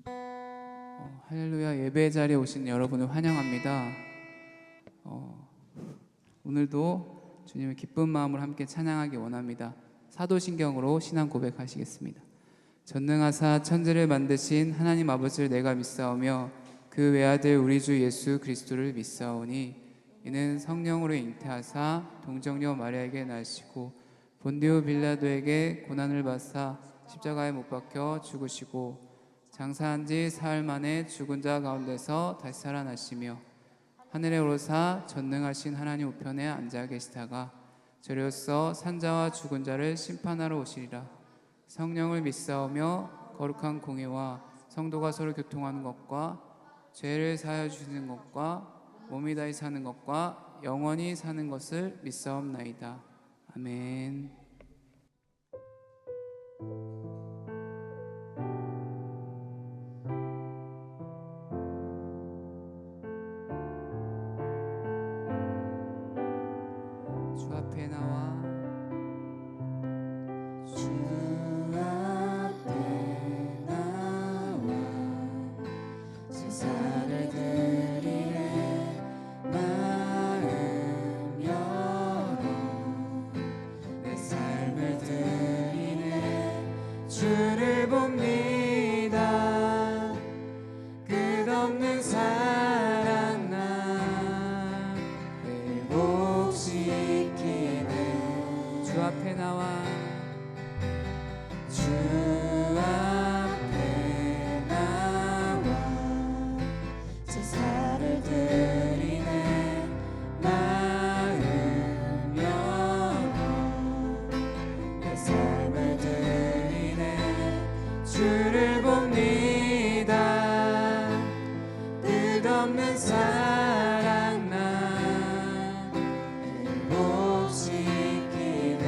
할렐루야. 예배 자리에 오신 여러분을 환영합니다. 오늘도 주님을 기쁜 마음으로 함께 찬양하기 원합니다. 사도신경으로 신앙 고백하시겠습니다. 전능하사 천지를 만드신 하나님 아버지를 내가 믿사오며 그 외아들 우리 주 예수 그리스도를 믿사오니 이는 성령으로 잉태하사 동정녀 마리아에게 나시고 본디오 빌라도에게 고난을 받사 십자가에 못 박혀 죽으시고 장사한 지 사흘 만에 죽은 자 가운데서 다시 살아나시며 하늘에 오르사 전능하신 하나님 우편에 앉아 계시다가 저리로서 산자와 죽은 자를 심판하러 오시리라. 성령을 믿사오며 거룩한 공의와 성도가 서로 교통하는 것과 죄를 사하여 주시는 것과 몸이 다시 사는 것과 영원히 사는 것을 믿사옵나이다. 아멘. 주 앞에 나와 제사를 드리네 마음 열어 내 삶을 드리네 주를 봅니다. 끝없는 사랑 나 회복시키네 주 앞에 나와 주 앞에 나와 제사를 드리네 마음 열어 내 삶을 드리네 주를 봅니다. 끝없는 사랑 나 회복시키네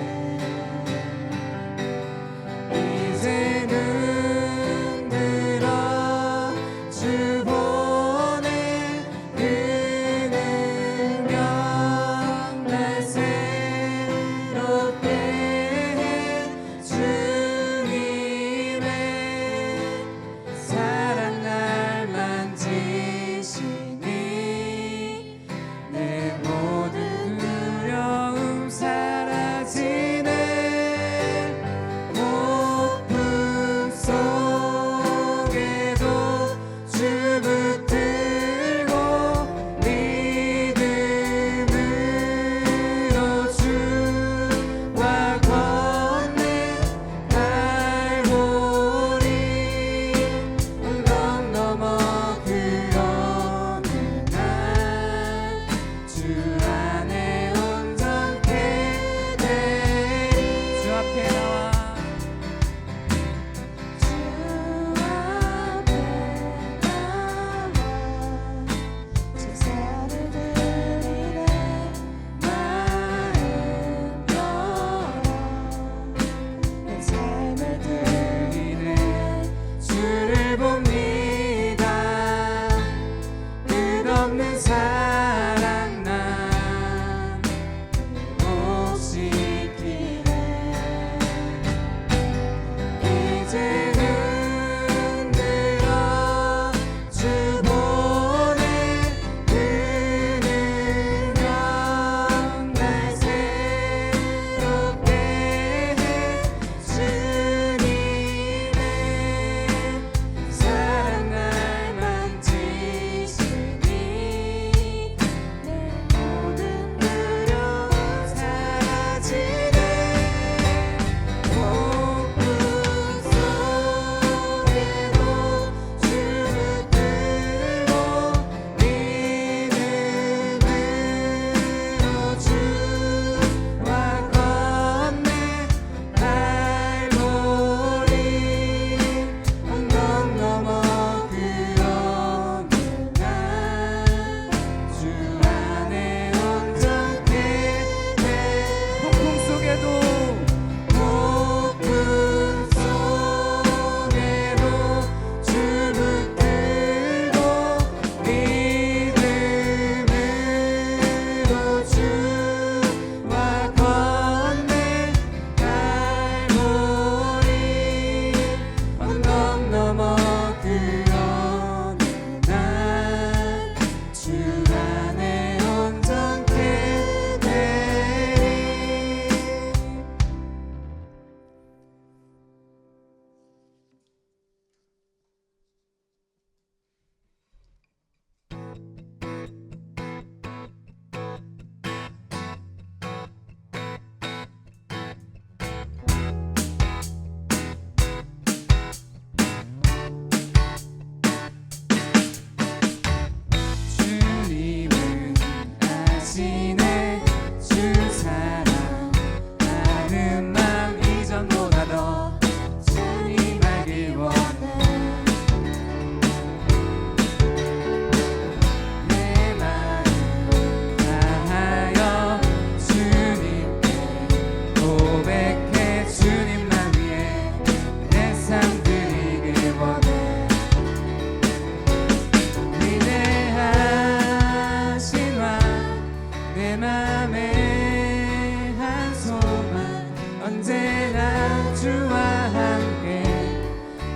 주와 함께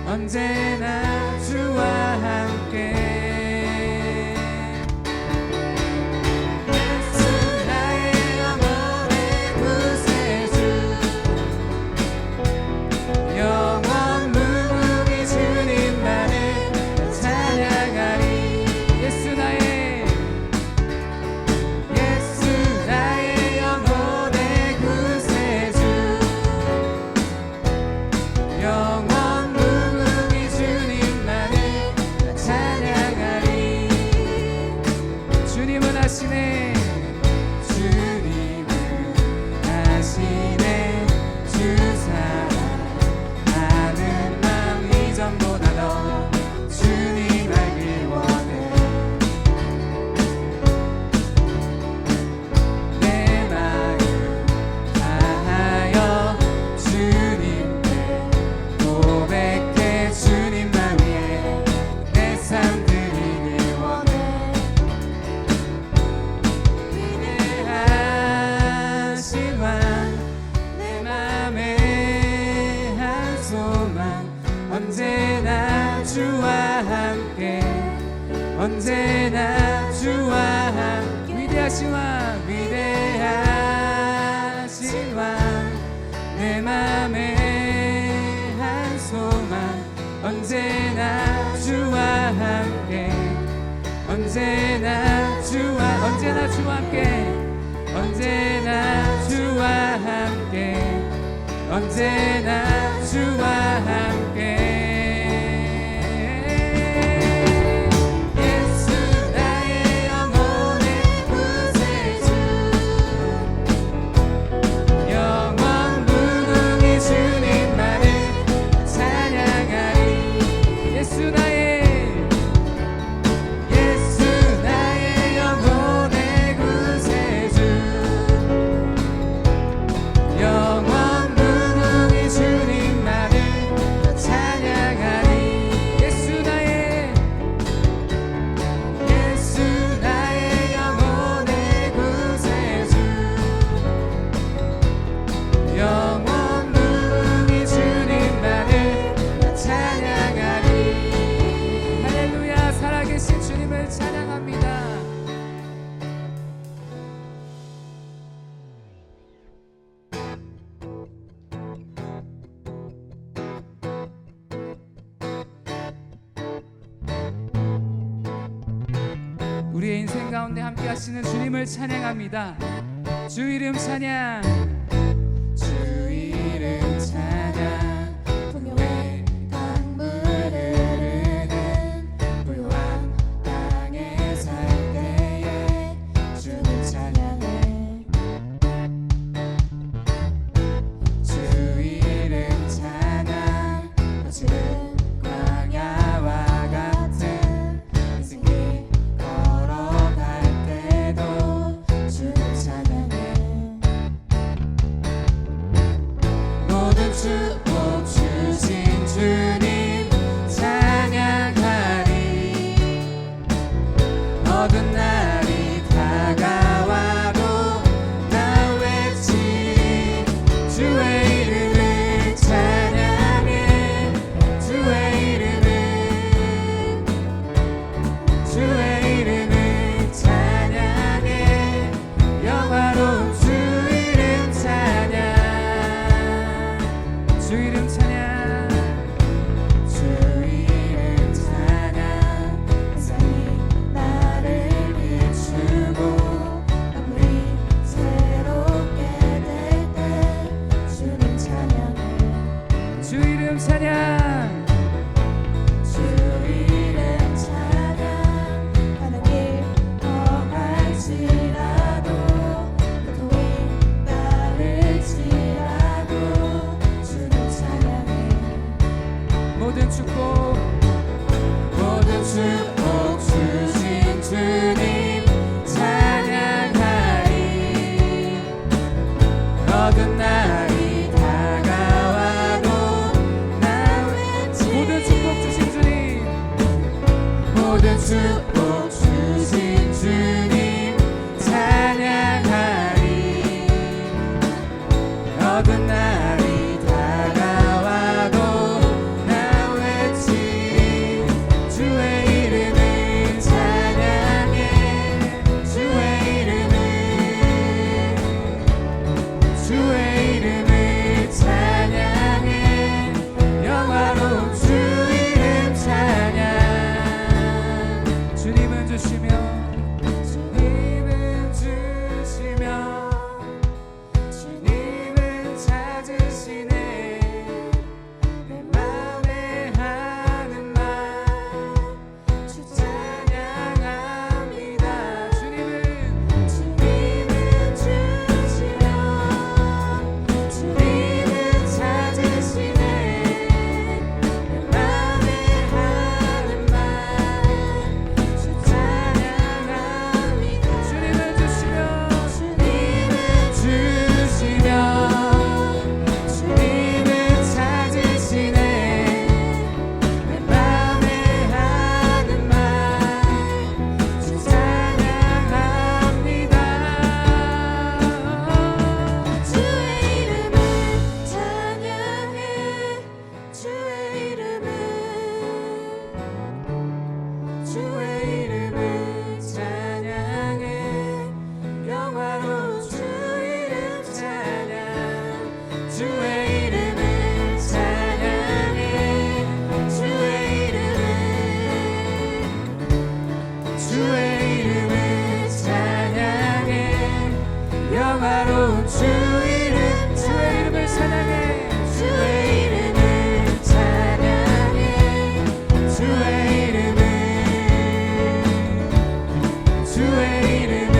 언제나 주와 함께 예수 나의 영혼의 구세주 영원 무궁히 주님만을 찬양하리 예수 나의 영혼의 구세주 영원 무궁히 주님만을 찬양하리 주님은 하시네 주님은 하시네 주 사랑하는 마음 이전보다 더 주님 알길 원해 내 마음 다하여 주님께 고백해 주님만 위해 내 삶 드리길 원해 위대하신 왕 내 맘에 한 소망 언제나 주와 함께 언제나 주와 함께 위대하신 왕 내 맘에 한 소망 언제나 주와 함께 언제나 주와 함께 언제나 주와 함께 언제나 주와 함께 예수 나의 영혼의 구세주 영원 무궁히 주님만을 찬양하리 예수 나의 영혼의 구세주 영원 무궁히 주님만을 찬양하리 예수 나의 영혼의 구세주 영원 무궁히 주님만을 찬양하리 할렐루야 살아계신 주님을 찬양합니다 우리의 인생 가운데 함께 하시는 주님을 찬양합니다 주 이름 찬양 주 이름 찬양 풍요의 강물을 흐르는 불황 땅에 살 때에 주를 찬양해 주 이름 찬양 거칠은 광야와 같은 인생길 걸어갈 때도 주를 찬양해 모든 축복 주신 주님 찬양하리 어두운 날이 다가와도 나 외치리 주의 이름을 찬양해 주의 이름을 찬양해 영화로운 주 이름 찬양 주 이름 찬양 주 이름 찬양 세상이 나를 비추고 아무리 새롭게 될 때 주님 찬양해 주 이름 찬양 주 이름 찬양 가는 길 험할지라도 고통이 따를지라도 주님 찬양해 모든 축복 주신 주님 찬양하리 어두운 날이 다가와도 나 외치리 모든 축복 주신 주님 모든 축복 주신 주님 찬양하리 어두운 날이 다가와도 주의 이름을 찬양해 주의 이름을 찬양해 영화로운 주 이름 주의 이름을 찬양해 주의 이름을 찬양해 주의 이름을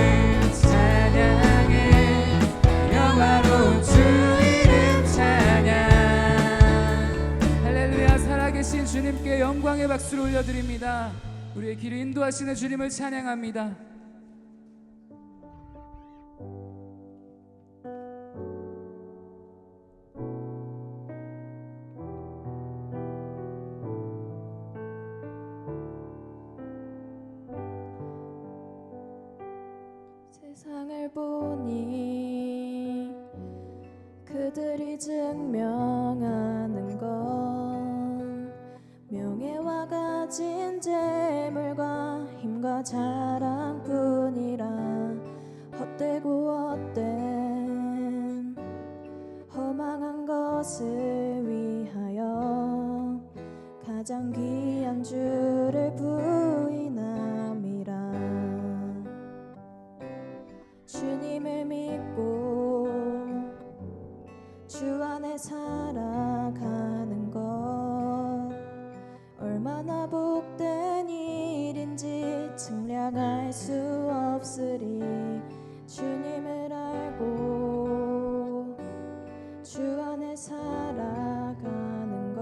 찬양해 영화로운 주 이름 찬양. 할렐루야. 살아계신 주님께 영광의 박수를 올려드립니다. 우리의 길을 인도하시는 주님을 찬양합니다. 세상을 보니 그들이 증명하는 건 명예와 가진 재물과 힘과 자랑뿐이라 헛되고 헛된 허망한 것을 위하여 가장 귀한 주를 부인함이라. 주님을 믿고 주 안에 살아가는 것 얼마나 복된 일인지 측량할 수 없으리. 주님을 알고 주 안에 살아가는 것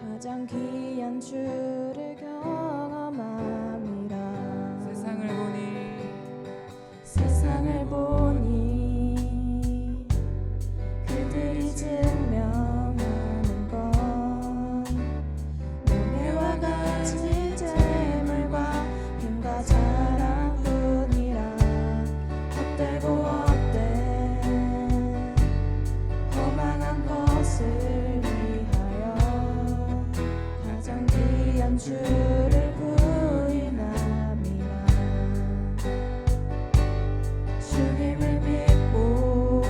가장 귀한 주를 경험함이라. 세상을 보니 그들이 증명하는 건 명예와 가진 재물과 힘과 자랑뿐이라 헛되고 헛된 허망한 것을 위하여 가장 귀한 주를 부인함이라. 주님을 믿고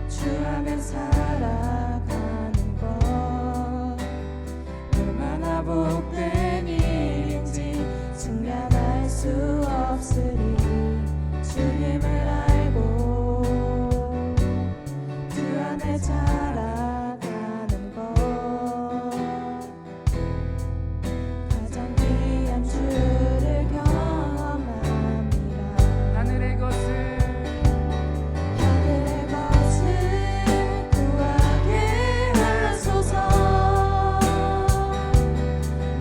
주 안에 살아가는 것 얼마나 복된 일인지 측량할 수 없으리. 주님을 알고 주 안에 살아가는 것 가장 귀한 주를 경험함이라. 하늘의 것을 구하게 하소서.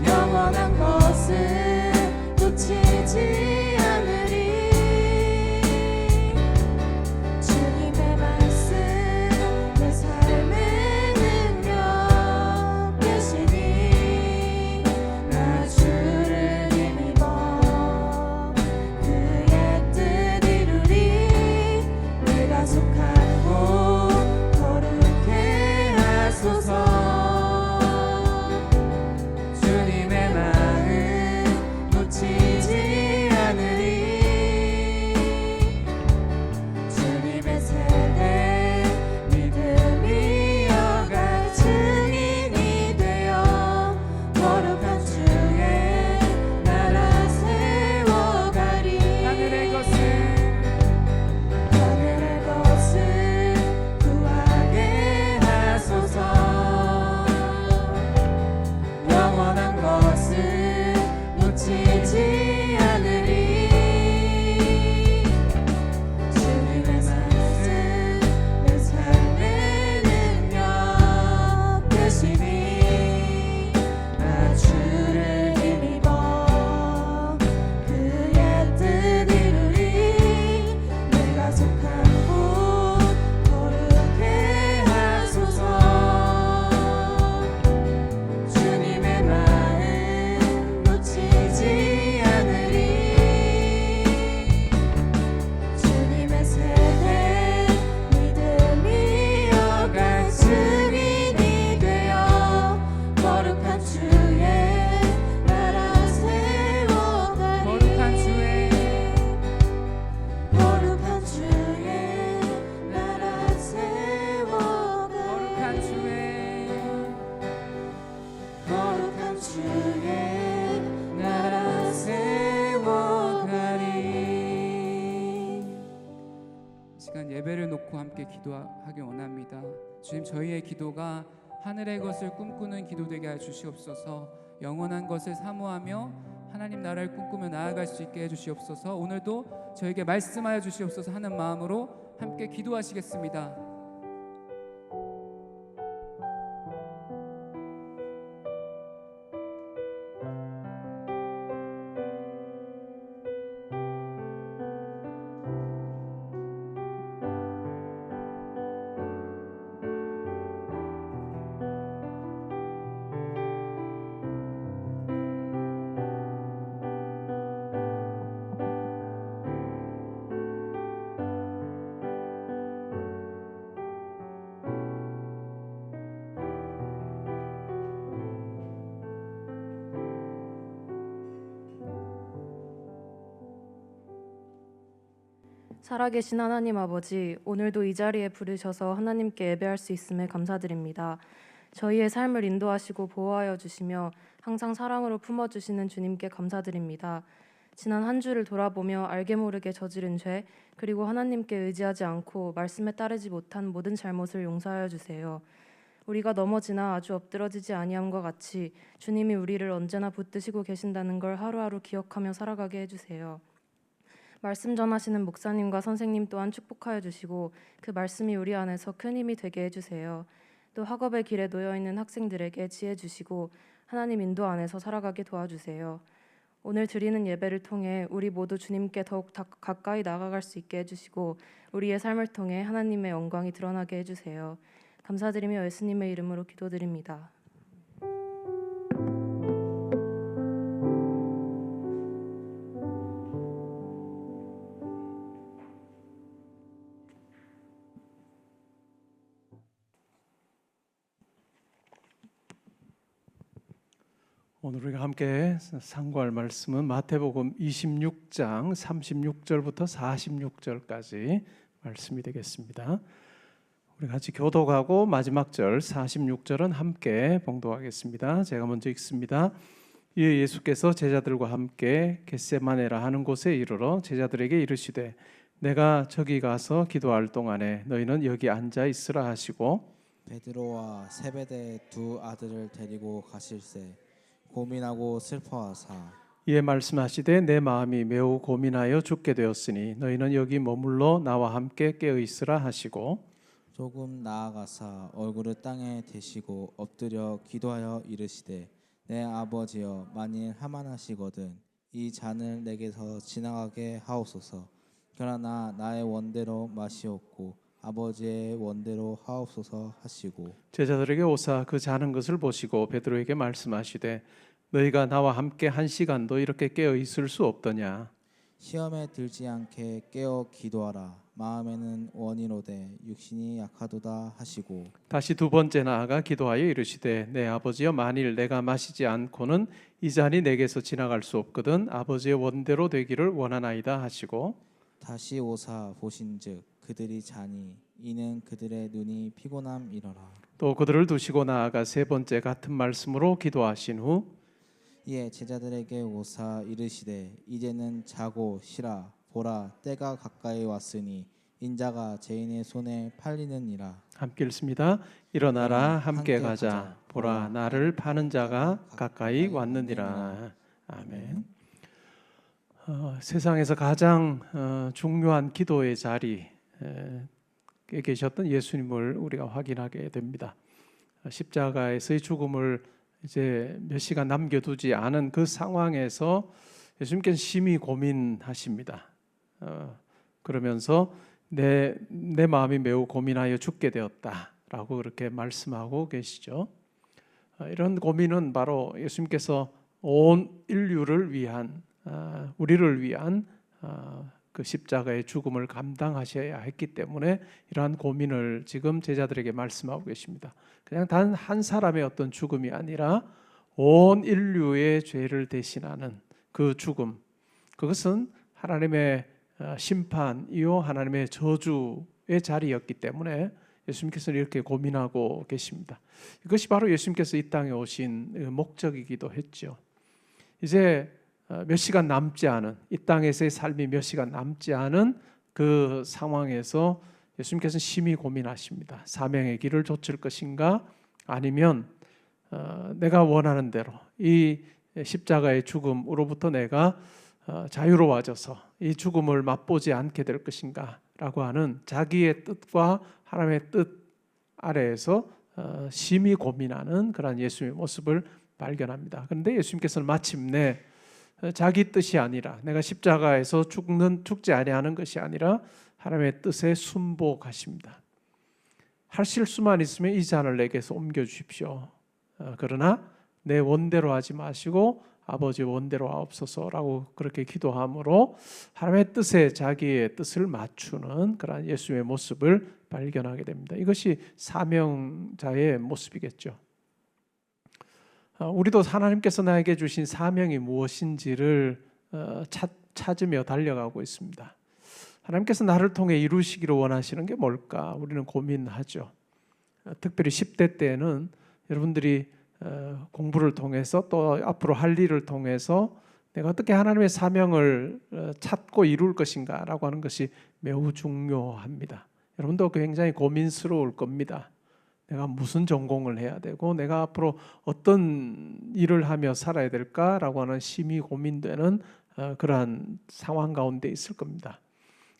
영원한 것을 놓치지 않으리. 주님의 말씀 내 삶의 능력 되시니 나 주를 힘입어 그의 뜻 이루리. 내가 속한 곳 거룩해 하소서. 주님의 마음 놓치지 않으리. 주님의 세대 믿음이 여갈 증인이 되어 거룩한 주의 나라 세워가리. 하늘의 것을 구하게 하소서. 영원한 것을 놓치지 않으리. 주님의 말씀 내 삶의 능력 되시니 나 주를 힘입어 그의 뜻 이루리. 내가 속한 곳 거룩해 하소서. 주님의 마음 놓치지 않으리. 주님의 세대 믿음이 여갈 증인이 되어 거룩한 주의 나라 세워가리. 거룩한 주의 거룩한 주의 시간 예배를 놓고 함께 기도하기 원합니다. 주님, 저희의 기도가 하늘의 것을 꿈꾸는 기도 되게 해 주시옵소서. 영원한 것을 사모하며 하나님 나라를 꿈꾸며 나아갈 수 있게 해 주시옵소서. 오늘도 저에게 말씀하여 주시옵소서 하는 마음으로 함께 기도하시겠습니다. 살아계신 하나님 아버지, 오늘도 이 자리에 부르셔서 하나님께 예배할 수 있음에 감사드립니다. 저희의 삶을 인도하시고 보호하여 주시며 항상 사랑으로 품어주시는 주님께 감사드립니다. 지난 한 주를 돌아보며 알게 모르게 저지른 죄, 그리고 하나님께 의지하지 않고 말씀에 따르지 못한 모든 잘못을 용서하여 주세요. 우리가 넘어지나 아주 엎드러지지 아니함과 같이 주님이 우리를 언제나 붙드시고 계신다는 걸 하루하루 기억하며 살아가게 해주세요. 말씀 전하시는 목사님과 선생님 또한 축복하여 주시고 그 말씀이 우리 안에서 큰 힘이 되게 해주세요. 또 학업의 길에 놓여있는 학생들에게 지혜 주시고 하나님 인도 안에서 살아가게 도와주세요. 오늘 드리는 예배를 통해 우리 모두 주님께 더욱 가까이 나아갈 수 있게 해주시고 우리의 삶을 통해 하나님의 영광이 드러나게 해주세요. 감사드리며 예수님의 이름으로 기도드립니다. 오늘 우리가 함께 상고할 말씀은 마태복음 26장 36절부터 46절까지 말씀이 되겠습니다. 우리 같이 교독하고 마지막 절 46절은 함께 봉독하겠습니다. 제가 먼저 읽습니다. 이에 예수께서 제자들과 함께 겟세마네라 하는 곳에 이르러 제자들에게 이르시되 내가 저기 가서 기도할 동안에 너희는 여기 앉아 있으라 하시고 베드로와 세베대의 두 아들을 데리고 가실새 고민하고 슬퍼하사 이에 말씀하시되 내 마음이 매우 고민하여 죽게 되었으니 너희는 여기 머물러 나와 함께 깨어 있으라 하시고 조금 나아가사 얼굴을 땅에 대시고 엎드려 기도하여 이르시되 내 아버지여 만일 하만하시거든 이 잔을 내게서 지나가게 하옵소서. 그러나 나의 원대로 마시옵고 아버지의 원대로 하옵소서 하시고 제자들에게 오사 그 자는 것을 보시고 베드로에게 말씀하시되 너희가 나와 함께 한 시간도 이렇게 깨어 있을 수 없더냐. 시험에 들지 않게 깨어 기도하라. 마음에는 원이로되 육신이 약하도다 하시고 다시 두 번째 나아가 기도하여 이르시되 내 아버지여 만일 내가 마시지 않고는 이 잔이 내게서 지나갈 수 없거든 아버지의 원대로 되기를 원하나이다 하시고 다시 오사 보신즉 그들이 자니 이는 그들의 눈이 피곤함이러라. 또 그들을 두시고 나아가 세 번째 같은 말씀으로 기도하신 후 이에 제자들에게 오사 이르시되 이제는 자고 쉬라. 보라 때가 가까이 왔으니 인자가 죄인의 손에 팔리느니라. 함께 읽습니다. 일어나라 함께 가자. 보라 나를 파는 자가 가까이 왔느니라. 아멘. 세상에서 가장 중요한 기도의 자리에 계셨던 예수님을 우리가 확인하게 됩니다. 십자가에서의 죽음을 이제 몇 시간 남겨두지 않은 그 상황에서 예수님께서 심히 고민하십니다. 그러면서 내 마음이 매우 고민하여 죽게 되었다라고 그렇게 말씀하고 계시죠. 이런 고민은 바로 예수님께서 온 인류를 위한 우리를 위한 그 십자가의 죽음을 감당하셔야 했기 때문에 이러한 고민을 지금 제자들에게 말씀하고 계십니다. 그냥 단 한 사람의 어떤 죽음이 아니라 온 인류의 죄를 대신하는 그 죽음, 그것은 하나님의 심판이요 하나님의 저주의 자리였기 때문에 예수님께서는 이렇게 고민하고 계십니다. 이것이 바로 예수님께서 이 땅에 오신 목적이기도 했죠. 이제 몇 시간 남지 않은 이 땅에서의 삶이 몇 시간 남지 않은 그 상황에서 예수님께서는 심히 고민하십니다. 사명의 길을 좇을 것인가 아니면 내가 원하는 대로 이 십자가의 죽음으로부터 내가 자유로워져서 이 죽음을 맛보지 않게 될 것인가 라고 하는 자기의 뜻과 하나님의 뜻 아래에서 심히 고민하는 그런 예수님의 모습을 발견합니다. 그런데 예수님께서는 마침내 자기 뜻이 아니라 내가 십자가에서 죽지 아니하는 것이 아니라 하나님의 뜻에 순복하십니다. 하실 수만 있으면 이 잔을 내게서 옮겨주십시오. 그러나 내 원대로 하지 마시고 아버지 원대로 하옵소서라고 그렇게 기도함으로 하나님의 뜻에 자기의 뜻을 맞추는 그런 예수의 모습을 발견하게 됩니다. 이것이 사명자의 모습이겠죠. 우리도 하나님께서 나에게 주신 사명이 무엇인지를 찾으며 달려가고 있습니다. 하나님께서 나를 통해 이루시기를 원하시는 게 뭘까? 우리는 고민하죠. 특별히 10대 때는 여러분들이 공부를 통해서 또 앞으로 할 일을 통해서 내가 어떻게 하나님의 사명을 찾고 이룰 것인가 라고 하는 것이 매우 중요합니다. 여러분도 굉장히 고민스러울 겁니다. 내가 무슨 전공을 해야 되고 내가 앞으로 어떤 일을 하며 살아야 될까라고 하는 심히 고민되는 그러한 상황 가운데 있을 겁니다.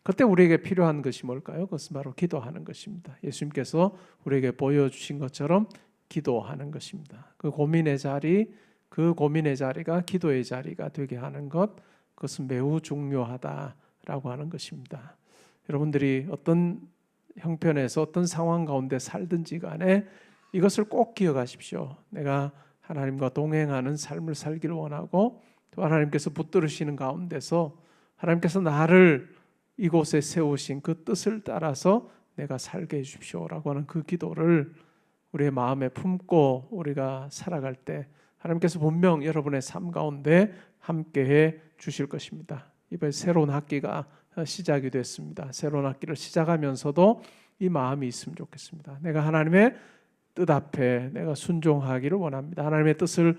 그때 우리에게 필요한 것이 뭘까요? 그것은 바로 기도하는 것입니다. 예수님께서 우리에게 보여주신 것처럼 기도하는 것입니다. 그 고민의 자리가 기도의 자리가 되게 하는 것, 그것은 매우 중요하다라고 하는 것입니다. 여러분들이 어떤 형편에서 어떤 상황 가운데 살든지 간에 이것을 꼭 기억하십시오. 내가 하나님과 동행하는 삶을 살기를 원하고 또 하나님께서 붙들으시는 가운데서 하나님께서 나를 이곳에 세우신 그 뜻을 따라서 내가 살게 해주십시오라고 하는 그 기도를 우리의 마음에 품고 우리가 살아갈 때 하나님께서 분명 여러분의 삶 가운데 함께해 주실 것입니다. 이번에 새로운 학기가 시작이 됐습니다. 새로운 학기를 시작하면서도 이 마음이 있으면 좋겠습니다. 내가 하나님의 뜻 앞에 내가 순종하기를 원합니다. 하나님의 뜻을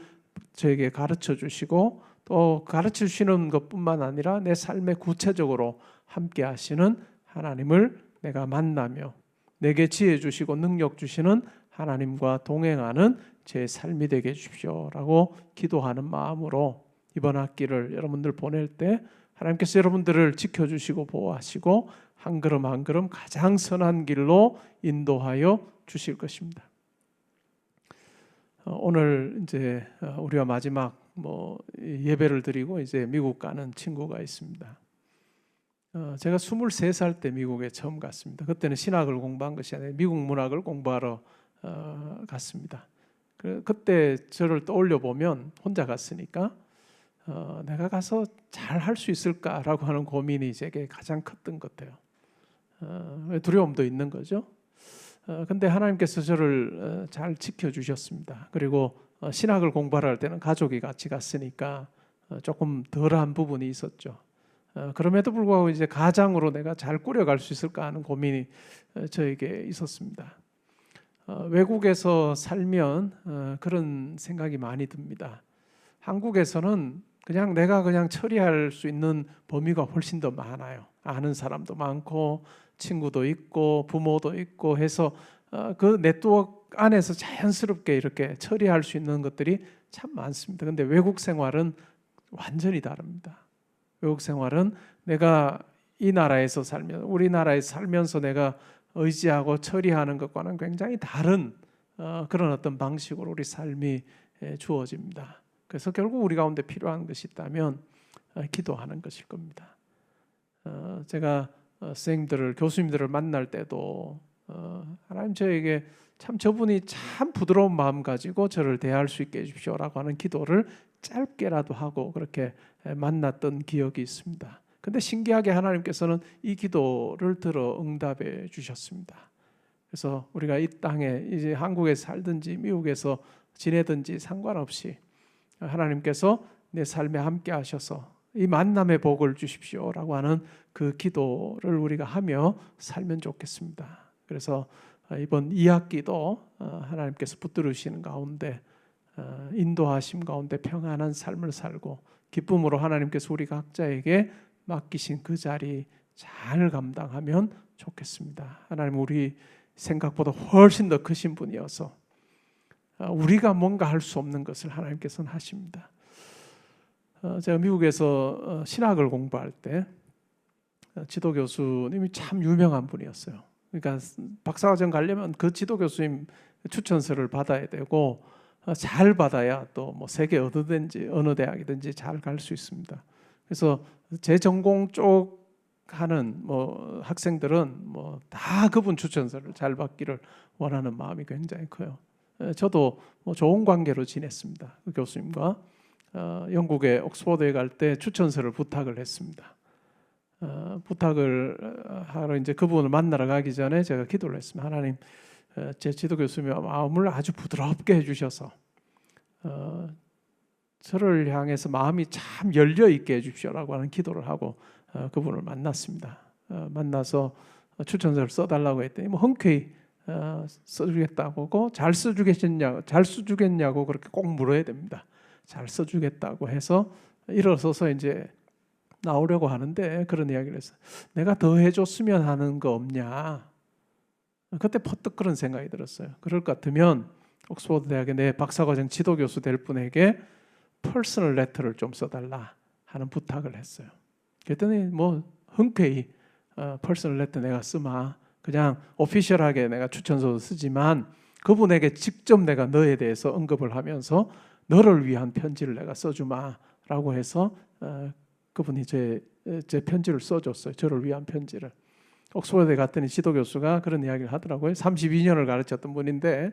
저에게 가르쳐 주시고 또 가르쳐 주시는 것뿐만 아니라 내 삶에 구체적으로 함께 하시는 하나님을 내가 만나며 내게 지혜 주시고 능력 주시는 하나님과 동행하는 제 삶이 되게 해주십시오라고 기도하는 마음으로 이번 학기를 여러분들 보낼 때 하나님께서 여러분들을 지켜주시고 보호하시고 한 걸음 한 걸음 가장 선한 길로 인도하여 주실 것입니다. 오늘 이제 우리가 마지막 예배를 드리고 이제 미국 가는 친구가 있습니다. 제가 23살 때 미국에 처음 갔습니다. 그때는 신학을 공부한 것이 아니라 미국 문학을 공부하러 갔습니다. 그때 저를 떠올려 보면 혼자 갔으니까 내가 가서 잘 할 수 있을까라고 하는 고민이 제게 가장 컸던 것 같아요. 두려움도 있는 거죠. 근데 하나님께서 저를 잘 지켜주셨습니다. 그리고 신학을 공부하러 갈 때는 가족이 같이 갔으니까 조금 덜한 부분이 있었죠. 그럼에도 불구하고 이제 가장으로 내가 잘 꾸려갈 수 있을까 하는 고민이 저에게 있었습니다. 외국에서 살면 그런 생각이 많이 듭니다. 한국에서는 내가 그냥 처리할 수 있는 범위가 훨씬 더 많아요. 아는 사람도 많고 친구도 있고 부모도 있고 해서 그 네트워크 안에서 자연스럽게 이렇게 처리할 수 있는 것들이 참 많습니다. 근데 외국 생활은 완전히 다릅니다. 외국 생활은 내가 이 나라에서 살면 우리나라에서 살면서 내가 의지하고 처리하는 것과는 굉장히 다른 그런 어떤 방식으로 우리 삶이 주어집니다. 그래서 결국 우리 가운데 필요한 것이 있다면 기도하는 것일 겁니다. 제가 선생님들을 교수님들을 만날 때도 하나님 저에게 참 저분이 참 부드러운 마음 가지고 저를 대할 수 있게 해주십시오라고 하는 기도를 짧게라도 하고 그렇게 만났던 기억이 있습니다. 근데 신기하게 하나님께서는 이 기도를 들어 응답해 주셨습니다. 그래서 우리가 이 땅에 이제 한국에 살든지 미국에서 지내든지 상관없이 하나님께서 내 삶에 함께 하셔서 이 만남의 복을 주십시오라고 하는 그 기도를 우리가 하며 살면 좋겠습니다. 그래서 이번 2학기도 하나님께서 붙들으시는 가운데 인도하심 가운데 평안한 삶을 살고 기쁨으로 하나님께서 우리 각자에게 맡기신 그 자리 잘 감당하면 좋겠습니다. 하나님 우리 생각보다 훨씬 더 크신 분이어서 우리가 뭔가 할 수 없는 것을 하나님께서는 하십니다. 제가 미국에서 신학을 공부할 때 지도 교수님이 참 유명한 분이었어요. 그러니까 박사과정 가려면 그 지도 교수님 추천서를 받아야 되고 잘 받아야 또 뭐 세계 어디든지 어느 대학이든지 잘 갈 수 있습니다. 그래서 제 전공 쪽 하는 뭐 학생들은 뭐 다 그분 추천서를 잘 받기를 원하는 마음이 굉장히 커요. 저도 뭐 좋은 관계로 지냈습니다. 그 교수님과 영국의 옥스퍼드에 갈 때 추천서를 부탁을 했습니다. 부탁을 하러 이제 그분을 만나러 가기 전에 제가 기도를 했습니다. 하나님, 제 지도 교수님의 마음을 아주 부드럽게 해주셔서 저를 향해서 마음이 참 열려 있게 해주십시오라고 하는 기도를 하고 그분을 만났습니다. 만나서 추천서를 써달라고 했더니 뭐 흔쾌히 써주겠다고, 잘 써주겠냐고 그렇게 꼭 물어야 됩니다. 잘 써주겠다고 해서 일어서서 이제 나오려고 하는데 그런 이야기를 했어요. 내가 더 해줬으면 하는 거 없냐. 그때 퍼뜩 그런 생각이 들었어요. 그럴 것 같으면 옥스퍼드 대학의 내 박사과정 지도 교수 될 분에게 퍼스널 레터를 좀 써달라 하는 부탁을 했어요. 그랬더니 뭐 흔쾌히 퍼스널 레터 내가 쓰마. 그냥 오피셜하게 내가 추천서도 쓰지만 그분에게 직접 내가 너에 대해서 언급을 하면서 너를 위한 편지를 내가 써주마라고 해서 그분이 제 편지를 써줬어요. 저를 위한 편지를. 옥스퍼드에 갔더니 지도 교수가 그런 이야기를 하더라고요. 32년을 가르쳤던 분인데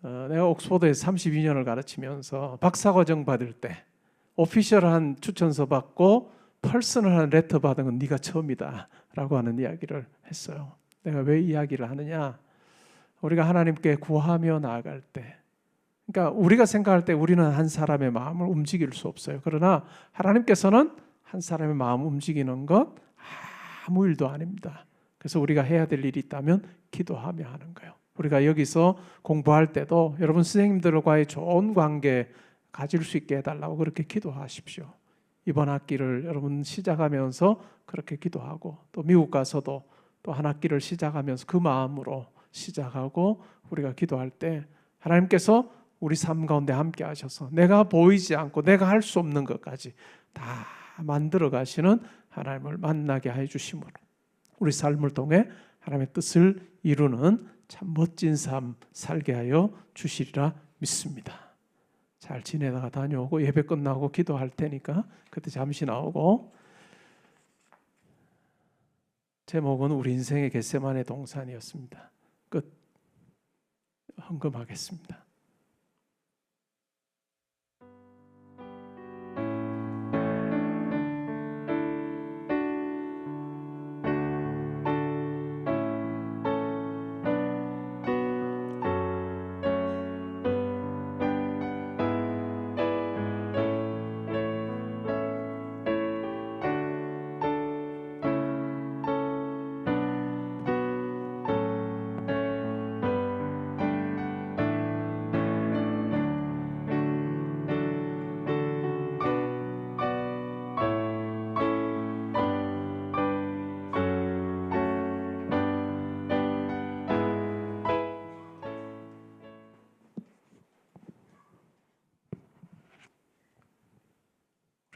내가 옥스퍼드에서 32년을 가르치면서 박사과정 받을 때 오피셜한 추천서 받고 퍼스널한 레터 받은 건 네가 처음이다 라고 하는 이야기를 했어요. 내가 왜 이야기를 하느냐, 우리가 하나님께 구하며 나아갈 때, 그러니까 우리가 생각할 때 우리는 한 사람의 마음을 움직일 수 없어요. 그러나 하나님께서는 한 사람의 마음 움직이는 것 아무 일도 아닙니다. 그래서 우리가 해야 될 일이 있다면 기도하며 하는 거예요. 우리가 여기서 공부할 때도 여러분 선생님들과의 좋은 관계 가질 수 있게 해달라고 그렇게 기도하십시오. 이번 학기를 여러분 시작하면서 그렇게 기도하고, 또 미국 가서도 또 한 학기를 시작하면서 그 마음으로 시작하고 우리가 기도할 때 하나님께서 우리 삶 가운데 함께 하셔서 내가 보이지 않고 내가 할 수 없는 것까지 다 만들어 가시는 하나님을 만나게 해주심으로 우리 삶을 통해 하나님의 뜻을 이루는 참 멋진 삶 살게 하여 주시리라 믿습니다. 잘 지내다가 다녀오고 예배 끝나고 기도할 테니까 그때 잠시 나오고, 제목은 우리 인생의 겟세마네 동산이었습니다. 끝. 헌금하겠습니다.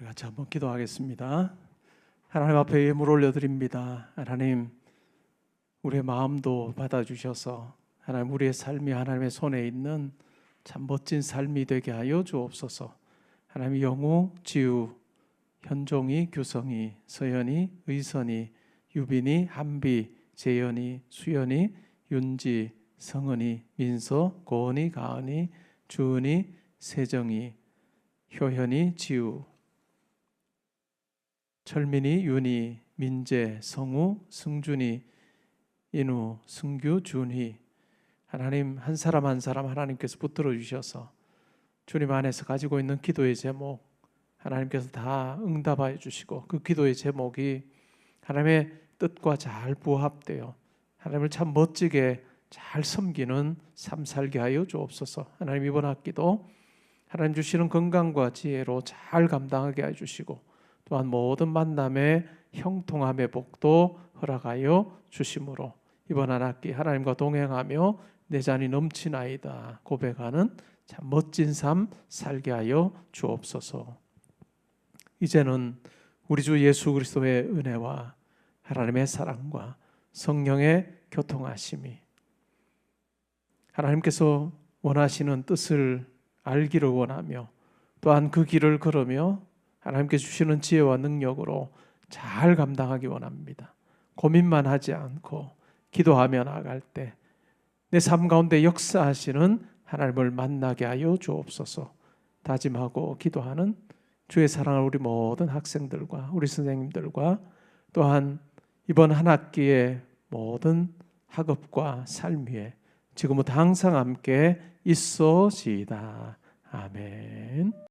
우리 같이 한번 기도하겠습니다. 하나님 앞에 예물 올려드립니다. 하나님, 우리의 마음도 받아주셔서 하나님 우리의 삶이 하나님의 손에 있는 참 멋진 삶이 되게 하여 주옵소서. 하나님, 영우, 지우, 현종이, 규성이, 서연이, 의선이, 유빈이, 한비, 재연이, 수연이, 윤지, 성은이, 민서, 고은이, 가은이, 주은이, 세정이, 효현이, 지우, 철민이, 윤희, 민재, 성우, 승준이, 인우, 승규, 준희, 하나님 한 사람 한 사람 하나님께서 붙들어 주셔서 주님 안에서 가지고 있는 기도의 제목 하나님께서 다 응답하여 주시고, 그 기도의 제목이 하나님의 뜻과 잘 부합되어 하나님을 참 멋지게 잘 섬기는 삶 살게 하여 주옵소서. 하나님, 이번 학기도 하나님 주시는 건강과 지혜로 잘 감당하게 해 주시고, 또한 모든 만남에 형통함의 복도 허락하여 주심으로 이번 한 학기 하나님과 동행하며 내 잔이 넘치나이다 고백하는 참 멋진 삶 살게 하여 주옵소서. 이제는 우리 주 예수 그리스도의 은혜와 하나님의 사랑과 성령의 교통하심이 하나님께서 원하시는 뜻을 알기를 원하며 또한 그 길을 걸으며 하나님께 주시는 지혜와 능력으로 잘 감당하기 원합니다. 고민만 하지 않고 기도하며 나아갈 때 내 삶 가운데 역사하시는 하나님을 만나게 하여 주옵소서. 다짐하고 기도하는 주의 사랑을 우리 모든 학생들과 우리 선생님들과 또한 이번 한 학기의 모든 학업과 삶 위에 지금부터 항상 함께 있어지이다. 아멘.